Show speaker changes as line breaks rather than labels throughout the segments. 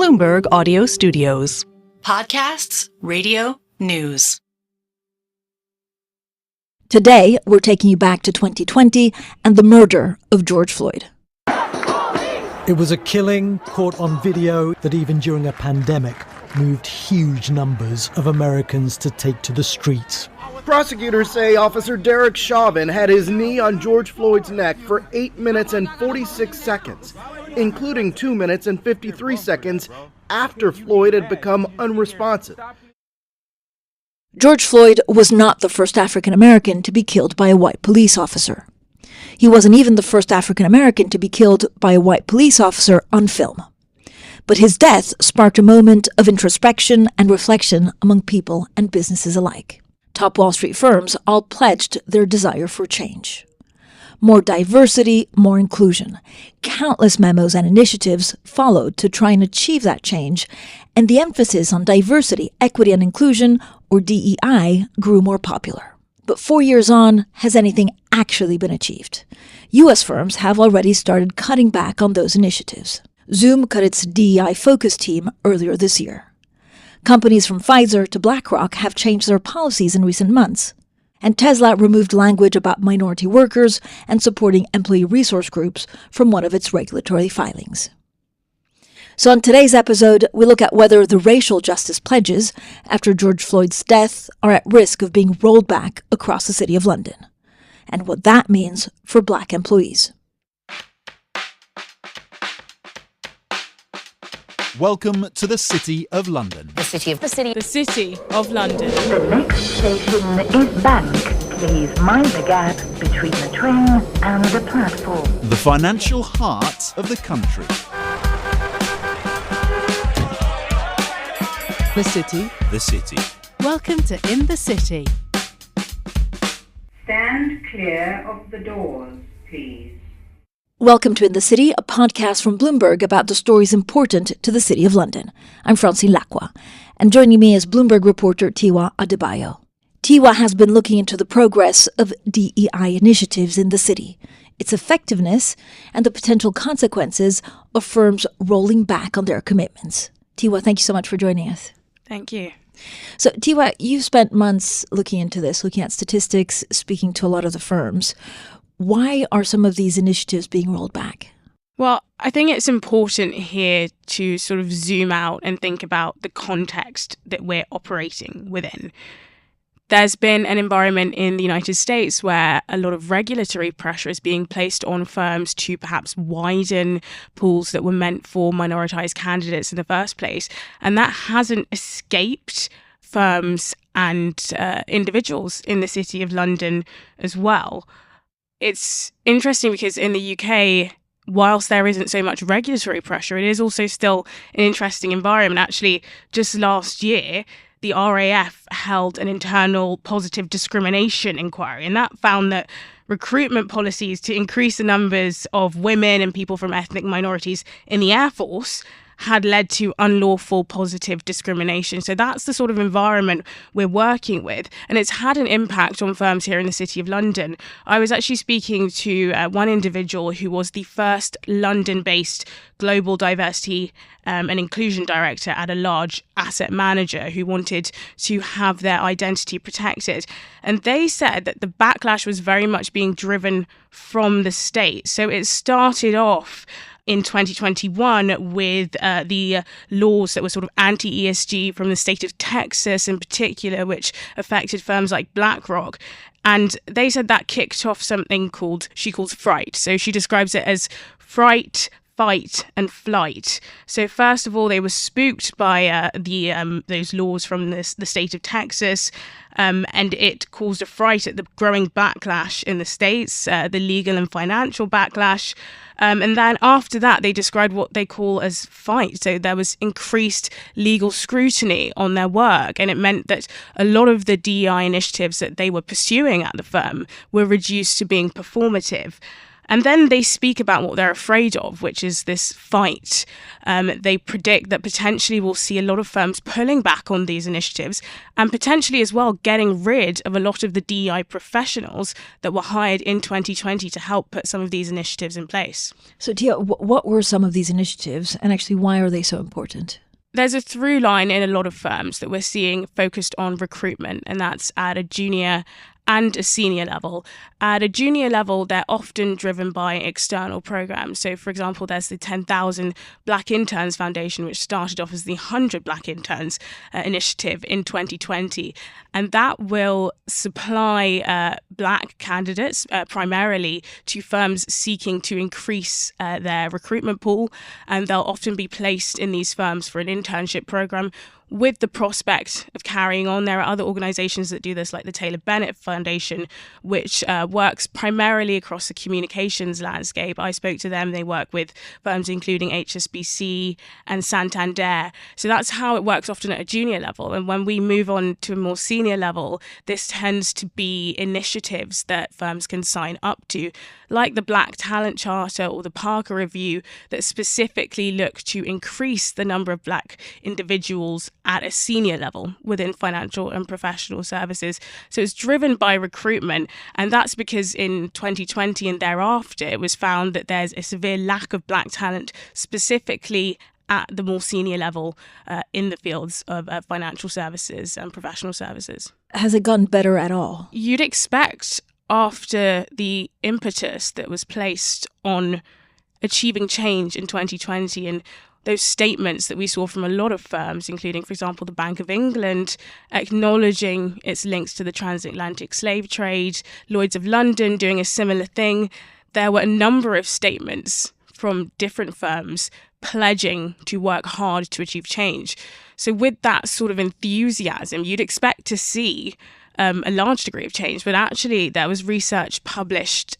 Bloomberg Audio Studios.
Podcasts, radio, news.
Today, we're taking you back to 2020 and the murder of George Floyd.
It was a killing caught on video that even during a pandemic moved huge numbers of Americans to take to the streets.
Prosecutors say Officer Derek Chauvin had his knee on George Floyd's neck for 8 minutes and 46 seconds, including 2 minutes and 53 seconds after Floyd had become unresponsive.
George Floyd was not the first African American to be killed by a white police officer. He wasn't even the first African American to be killed by a white police officer on film. But his death sparked a moment of introspection and reflection among people and businesses alike. Top Wall Street firms all pledged their desire for change. More diversity, more inclusion. Countless memos and initiatives followed to try and achieve that change, and the emphasis on diversity, equity, and inclusion, or DEI, grew more popular. But 4 years on, has anything actually been achieved? U.S. firms have already started cutting back on those initiatives. Zoom cut its DEI focus team earlier this year. Companies from Pfizer to BlackRock have changed their policies in recent months. And Tesla removed language about minority workers and supporting employee resource groups from one of its regulatory filings. So on today's episode, we look at whether the racial justice pledges after George Floyd's death are at risk of being rolled back across the City of London, and what that means for Black employees.
Welcome to the City of London.
The City of London.
The next station is Bank. Please mind the gap between the train and the platform.
The financial heart of the country.
The City.
The City.
Welcome to In the City.
Stand clear of the doors, please.
Welcome to In the City, a podcast from Bloomberg about the stories important to the City of London. I'm Francine Lacqua, and joining me is Bloomberg reporter Tiwa Adebayo. Tiwa has been looking into the progress of DEI initiatives in the city, its effectiveness, and the potential consequences of firms rolling back on their commitments. Tiwa, thank you so much for joining us.
Thank you.
So, Tiwa, you've spent months looking into this, looking at statistics, speaking to a lot of the firms. Why are some of these initiatives being rolled back?
Well, I think it's important here to sort of zoom out and think about the context that we're operating within. There's been an environment in the United States where a lot of regulatory pressure is being placed on firms to perhaps widen pools that were meant for minoritized candidates in the first place. And that hasn't escaped firms and individuals in the City of London as well. It's interesting because in the UK, whilst there isn't so much regulatory pressure, it is also still an interesting environment. Actually, just last year, the RAF held an internal positive discrimination inquiry, and that found that recruitment policies to increase the numbers of women and people from ethnic minorities in the Air Force had led to unlawful positive discrimination. So that's the sort of environment we're working with. And it's had an impact on firms here in the City of London. I was actually speaking to one individual who was the first London-based global diversity and inclusion director at a large asset manager who wanted to have their identity protected. And they said that the backlash was very much being driven from the state. So it started off in 2021 with the laws that were sort of anti-ESG from the state of Texas in particular, which affected firms like BlackRock. And they said that kicked off something she calls fright. So she describes it as fright, fight and flight. So first of all, they were spooked by those laws from the state of Texas, and it caused a fright at the growing backlash in the states, the legal and financial backlash. And then after that, they described what they call as fight. So there was increased legal scrutiny on their work. And it meant that a lot of the DEI initiatives that they were pursuing at the firm were reduced to being performative. And then they speak about what they're afraid of, which is this fight. They predict that potentially we'll see a lot of firms pulling back on these initiatives and potentially as well getting rid of a lot of the DEI professionals that were hired in 2020 to help put some of these initiatives in place.
So, Tia, what were some of these initiatives, and actually why are they so important?
There's a through line in a lot of firms that we're seeing focused on recruitment, and that's at a junior and a senior level. At a junior level, they're often driven by external programs. So, for example, there's the 10,000 Black Interns Foundation, which started off as the 100 Black Interns initiative in 2020. And that will supply Black candidates primarily to firms seeking to increase their recruitment pool. And they'll often be placed in these firms for an internship program with the prospect of carrying on. There are other organisations that do this, like the Taylor Bennett Foundation, which works primarily across the communications landscape. I spoke to them. They work with firms including HSBC and Santander. So that's how it works often at a junior level. And when we move on to a more senior level, this tends to be initiatives that firms can sign up to, like the Black Talent Charter or the Parker Review, that specifically look to increase the number of Black individuals at a senior level within financial and professional services. So it's driven by recruitment. And that's because in 2020 and thereafter, it was found that there's a severe lack of Black talent, specifically at the more senior level in the fields of financial services and professional services.
Has it gotten better at all?
You'd expect, after the impetus that was placed on achieving change in 2020 and those statements that we saw from a lot of firms, including, for example, the Bank of England, acknowledging its links to the transatlantic slave trade, Lloyd's of London doing a similar thing. There were a number of statements from different firms pledging to work hard to achieve change. So with that sort of enthusiasm, you'd expect to see a large degree of change. But actually, there was research published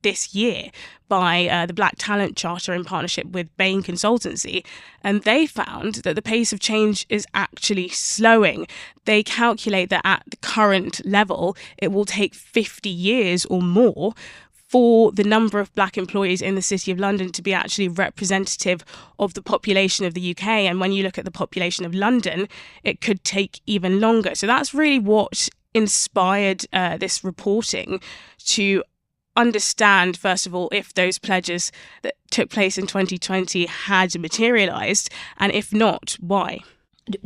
this year by the Black Talent Charter in partnership with Bain Consultancy, and they found that the pace of change is actually slowing. They calculate that at the current level, it will take 50 years or more for the number of Black employees in the City of London to be actually representative of the population of the UK. And when you look at the population of London, it could take even longer. So that's really what inspired this reporting, to understand, first of all, if those pledges that took place in 2020 had materialised, and if not, why.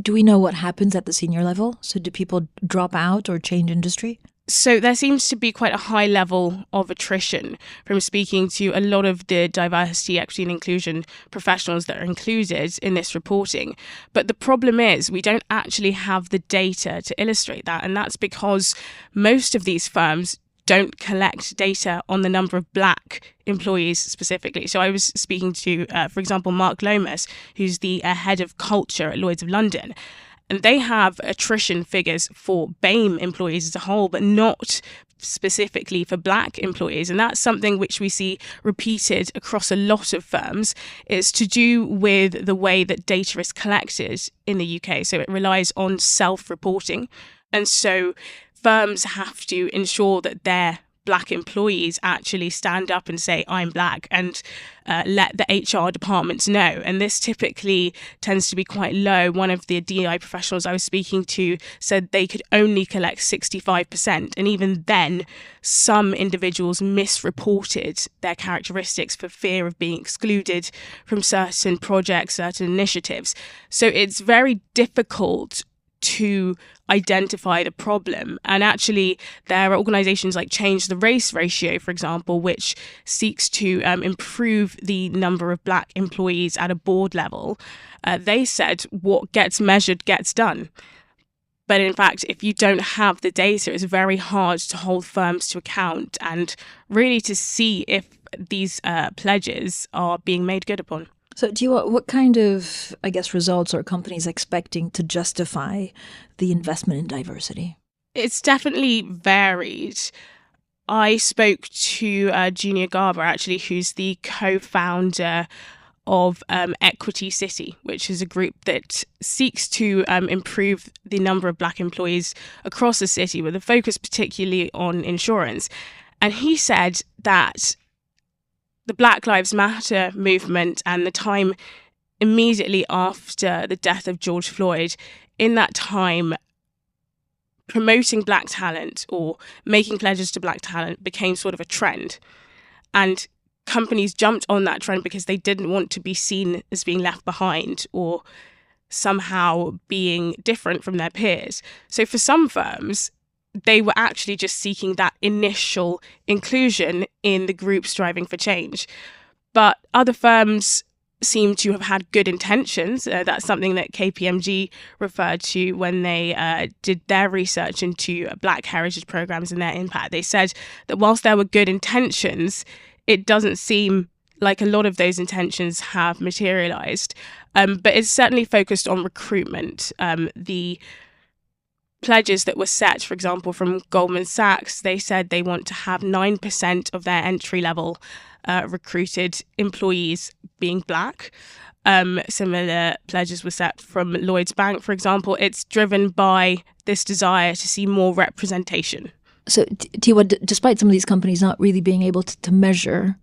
Do we know what happens at the senior level? So do people drop out or change industry?
So there seems to be quite a high level of attrition from speaking to a lot of the diversity, equity and inclusion professionals that are included in this reporting. But the problem is we don't actually have the data to illustrate that. And that's because most of these firms don't collect data on the number of Black employees specifically. So I was speaking to, for example, Mark Lomas, who's the head of culture at Lloyd's of London. And they have attrition figures for BAME employees as a whole, but not specifically for Black employees. And that's something which we see repeated across a lot of firms. It's to do with the way that data is collected in the UK. So it relies on self-reporting. And so firms have to ensure that their Black employees actually stand up and say, I'm Black, and let the HR departments know. And this typically tends to be quite low. One of the DEI professionals I was speaking to said they could only collect 65%. And even then, some individuals misreported their characteristics for fear of being excluded from certain projects, certain initiatives. So it's very difficult to identify the problem. And actually, there are organisations like Change the Race Ratio, for example, which seeks to improve the number of Black employees at a board level. They said what gets measured gets done. But in fact, if you don't have the data, it's very hard to hold firms to account and really to see if these pledges are being made good upon.
So, Tiwa, what kind of, results are companies expecting to justify the investment in diversity?
It's definitely varied. I spoke to Junior Garber, actually, who's the co-founder of Equity City, which is a group that seeks to improve the number of Black employees across the city, with a focus particularly on insurance. And he said that the Black Lives Matter movement and the time immediately after the death of George Floyd, in that time, promoting black talent or making pledges to black talent became sort of a trend. And companies jumped on that trend because they didn't want to be seen as being left behind or somehow being different from their peers. So for some firms, they were actually just seeking that initial inclusion in the group striving for change. But other firms seem to have had good intentions. That's something that KPMG referred to when they did their research into Black heritage programs and their impact. They said that whilst there were good intentions, it doesn't seem like a lot of those intentions have materialized. But it's certainly focused on recruitment. The pledges that were set, for example, from Goldman Sachs, they said they want to have 9% of their entry-level recruited employees being black. Similar pledges were set from Lloyds Bank, for example. It's driven by this desire to see more representation.
So, Tiwa, despite some of these companies not really being able to measure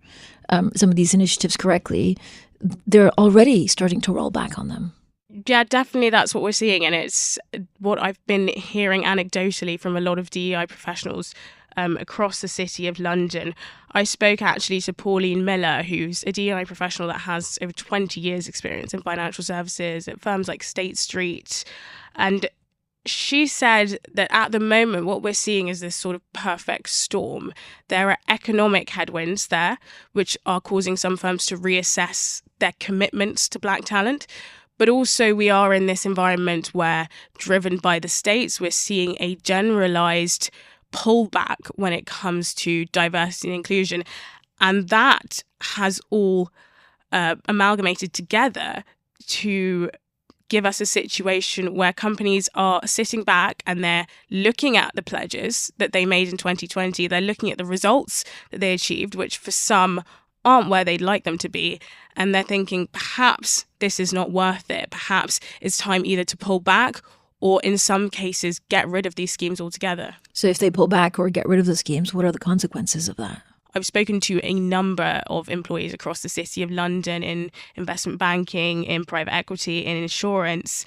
some of these initiatives correctly, they're already starting to roll back on them.
Yeah, definitely that's what we're seeing. And it's what I've been hearing anecdotally from a lot of DEI professionals across the city of London. I spoke actually to Pauline Miller, who's a DEI professional that has over 20 years experience in financial services at firms like State Street. And she said that at the moment, what we're seeing is this sort of perfect storm. There are economic headwinds there, which are causing some firms to reassess their commitments to black talent. But also we are in this environment where, driven by the states, we're seeing a generalized pullback when it comes to diversity and inclusion. And that has all amalgamated together to give us a situation where companies are sitting back and they're looking at the pledges that they made in 2020. They're looking at the results that they achieved, which for some aren't where they'd like them to be. And they're thinking, perhaps this is not worth it. Perhaps it's time either to pull back or in some cases get rid of these schemes altogether.
So if they pull back or get rid of the schemes, what are the consequences of that?
I've spoken to a number of employees across the City of London in investment banking, in private equity, in insurance.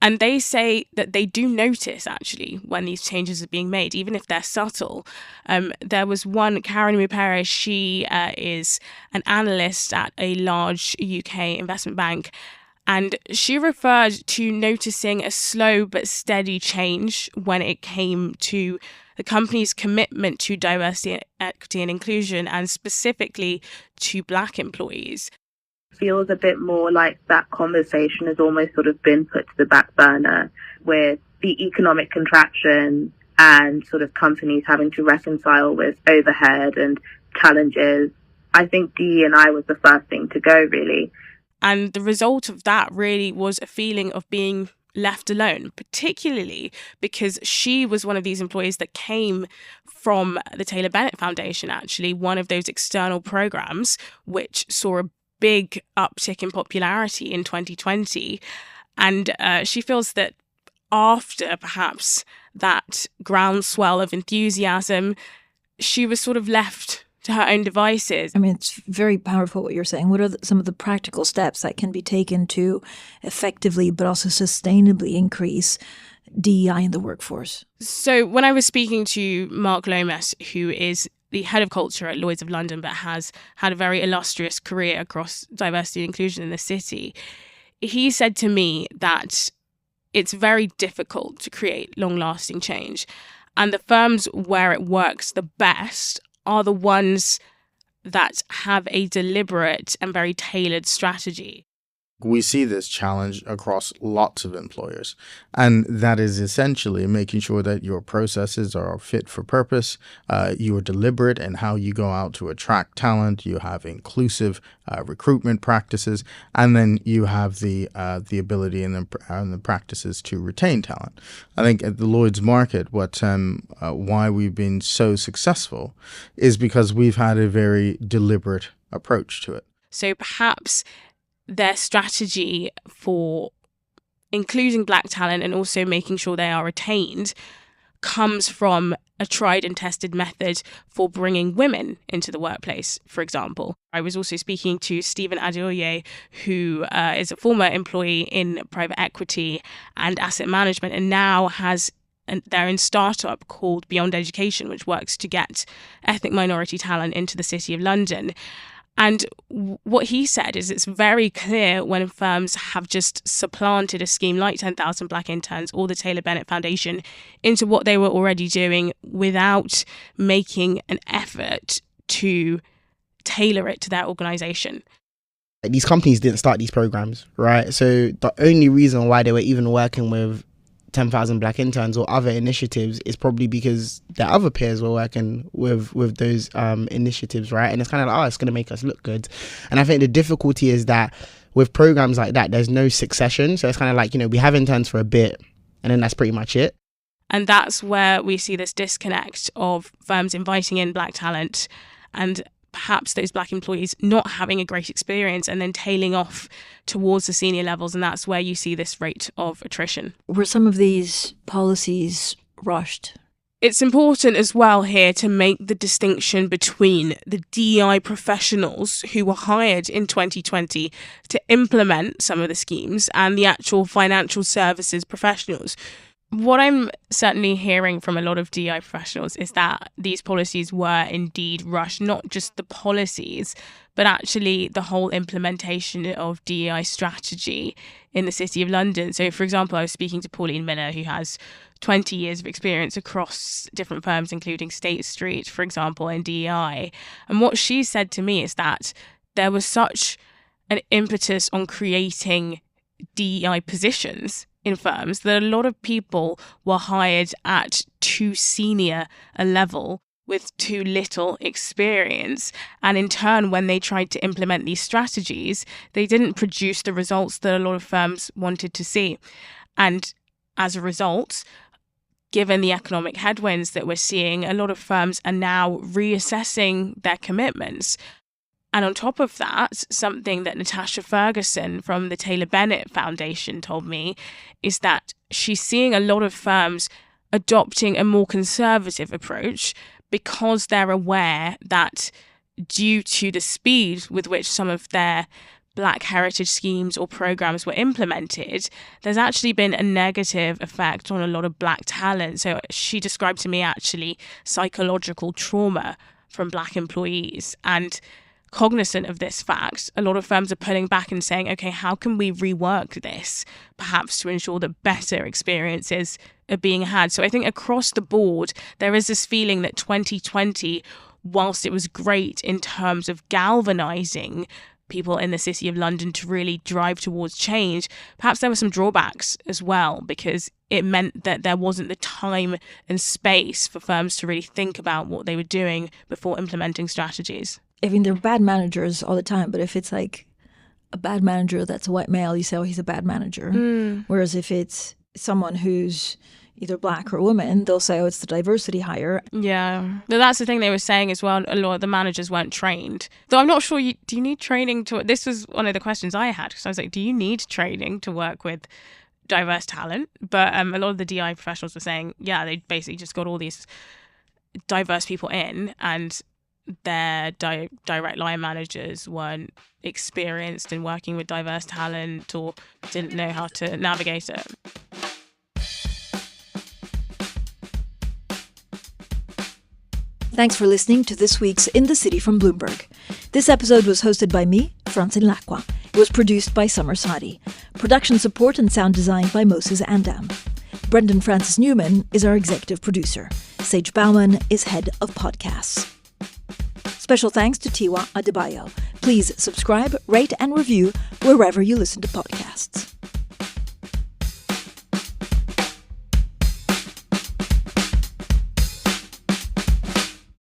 And they say that they do notice, actually, when these changes are being made, even if they're subtle. There was one, Karen Mupere, she is an analyst at a large UK investment bank. And she referred to noticing a slow but steady change when it came to the company's commitment to diversity, equity and inclusion, and specifically to black employees.
Feels a bit more like that conversation has almost sort of been put to the back burner with the economic contraction and sort of companies having to reconcile with overhead and challenges. I think DE&I was the first thing to go, really.
And the result of that really was a feeling of being left alone, particularly because she was one of these employees that came from the Taylor Bennett Foundation, actually, one of those external programs which saw a big uptick in popularity in 2020. And she feels that after perhaps that groundswell of enthusiasm, she was sort of left to her own devices.
I mean, it's very powerful what you're saying. What are some of the practical steps that can be taken to effectively but also sustainably increase DEI in the workforce?
So when I was speaking to Mark Lomas, who is the head of culture at Lloyds of London, but has had a very illustrious career across diversity and inclusion in the city, he said to me that it's very difficult to create long-lasting change. And the firms where it works the best are the ones that have a deliberate and very tailored strategy.
We see this challenge across lots of employers, and that is essentially making sure that your processes are fit for purpose, you are deliberate in how you go out to attract talent, you have inclusive recruitment practices, and then you have the ability and the practices to retain talent. I think at the Lloyd's market, why we've been so successful is because we've had a very deliberate approach to it.
So perhaps their strategy for including black talent and also making sure they are retained comes from a tried and tested method for bringing women into the workplace, for example. I was also speaking to Tiwa Adebayo, who is a former employee in private equity and asset management, and now has their own startup called Beyond Education, which works to get ethnic minority talent into the City of London. And what he said is it's very clear when firms have just supplanted a scheme like 10,000 Black Interns or the Taylor Bennett Foundation into what they were already doing without making an effort to tailor it to their organisation.
These companies didn't start these programs, right? So the only reason why they were even working with 10,000 Black Interns or other initiatives is probably because their other peers were working with those initiatives, right? And it's kind of like, it's going to make us look good. And I think the difficulty is that with programs like that, there's no succession. So it's kind of like, we have interns for a bit and then that's pretty much it.
And that's where we see this disconnect of firms inviting in Black talent and perhaps those Black employees not having a great experience and then tailing off towards the senior levels. And that's where you see this rate of attrition.
Were some of these policies rushed?
It's important as well here to make the distinction between the DEI professionals who were hired in 2020 to implement some of the schemes and the actual financial services professionals. What I'm certainly hearing from a lot of DEI professionals is that these policies were indeed rushed, not just the policies, but actually the whole implementation of DEI strategy in the City of London. So, for example, I was speaking to Pauline Miller, who has 20 years of experience across different firms, including State Street, for example, in DEI. And what she said to me is that there was such an impetus on creating DEI positions in firms that a lot of people were hired at too senior a level with too little experience. And in turn, when they tried to implement these strategies, they didn't produce the results that a lot of firms wanted to see. And as a result, given the economic headwinds that we're seeing, a lot of firms are now reassessing their commitments. And on top of that, something that Natasha Ferguson from the Taylor Bennett Foundation told me is that she's seeing a lot of firms adopting a more conservative approach because they're aware that due to the speed with which some of their Black heritage schemes or programs were implemented, there's actually been a negative effect on a lot of Black talent. So she described to me actually psychological trauma from Black employees. And cognizant of this fact, a lot of firms are pulling back and saying, okay, how can we rework this, perhaps to ensure that better experiences are being had? So I think across the board, there is this feeling that 2020, whilst it was great in terms of galvanizing people in the City of London to really drive towards change, perhaps there were some drawbacks as well, because it meant that there wasn't the time and space for firms to really think about what they were doing before implementing strategies.
I mean, they're bad managers all the time, but if it's like a bad manager that's a white male, you say, oh, he's a bad manager. Whereas if it's someone who's either Black or a woman, they'll say, oh, it's the diversity hire.
Yeah. But that's the thing they were saying as well. A lot of the managers weren't trained. Though I'm not sure, do you need training to... This was one of the questions I had, because I was like, do you need training to work with diverse talent? But a lot of the DI professionals were saying, yeah, they basically just got all these diverse people in, and their direct line managers weren't experienced in working with diverse talent or didn't know how to navigate it.
Thanks for listening to this week's In the City from Bloomberg. This episode was hosted by me, Francine Lacqua. It was produced by Summer Sadi. Production support and sound design by Moses Andam. Brendan Francis Newman is our executive producer. Sage Bauman is head of podcasts. Special thanks to Tiwa Adebayo. Please subscribe, rate, and review wherever you listen to podcasts.